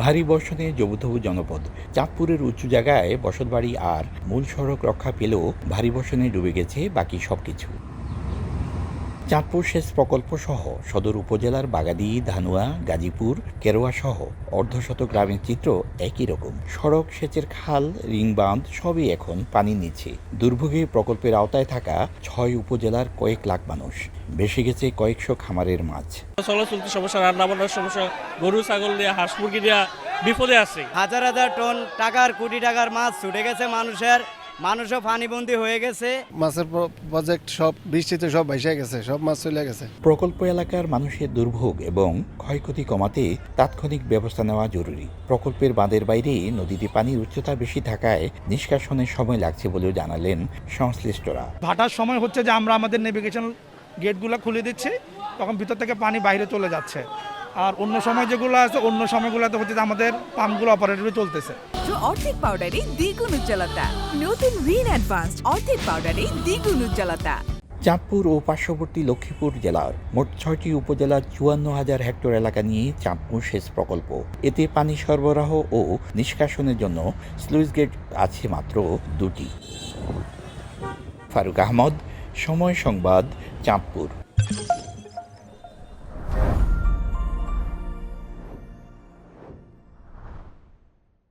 ভারী বর্ষণে জবুথবু জনপদ। চাঁদপুরের উঁচু জায়গায় বসতবাড়ি আর মূল সড়ক রক্ষা পেলেও ভারী বর্ষণে ডুবে গেছে বাকি সবকিছু। চাঁদপুর সেচ প্রকল্প সহ সদর উপজেলার বাগাদি, ধানুয়া, গাজীপুর, কেরোয়া সহ অর্ধশত গ্রামের চিত্র একই রকম। সড়ক, সেচের খাল, রিং বাঁধ সবই এখন পানির নিচে। দুর্ভোগে প্রকল্পের আওতায় থাকা ৬ উপজেলার কয়েক লাখ মানুষ, ভেসে গেছে কয়েকশো খামারের মাছ। চলতে সমস্যা, রান্না বান্নার সমস্যা, গরু ছাগল দিয়ে, হাঁস মুরগি দিয়ে বিপদে আছে। হাজার হাজার টন টাকার, কোটি টাকার মাছ ছুটে গেছে মানুষও পানিবন্দী হয়ে গেছে। মাছের প্রজেক্ট সব বৃষ্টিতে সব ভেসে গেছে, সব মাছ চলে গেছে। প্রকল্প এলাকার মানুষের দুর্ভোগ এবং ক্ষয়ক্ষতি কমাতে তাৎক্ষণিক ব্যবস্থা নেওয়া জরুরি। প্রকল্পের বাঁধের বাইরে নদীতে পানির উচ্চতা বেশি থাকায় নিষ্কাশনের সময় লাগছে বলেও জানালেন সংশ্লিষ্টরা। ভাটার সময় হচ্ছে যে আমরা আমাদের নেভিগেশন গেটগুলো খুলে দিচ্ছি, তখন ভিতর থেকে পানি বাইরে চলে যাচ্ছে। আর অন্য সময় যেগুলো আছে, অন্য সময়গুলোতে হচ্ছে যে আমাদের পাম্পগুলো অপারেটরে চলতেছে। অর্ধেক পাউডারে দ্বিগুণ উজ্জ্বলতা। নতুন রিন অ্যাডভান্সড অর্ধেক পাউডারে দ্বিগুণ উজ্জ্বলতা। চাঁদপুর ও পার্শ্ববর্তী লক্ষ্মীপুর জেলার মোট ৬টি উপজেলার ৫৪,০০০ হেক্টর এলাকা নিয়ে চাঁদপুর সেচ প্রকল্প। এতে পানি সরবরাহ ও নিষ্কাশনের জন্য স্লুইস গেট আছে মাত্র ২টি। ফারুক আহমদ, সময় সংবাদ, চাঁদপুর।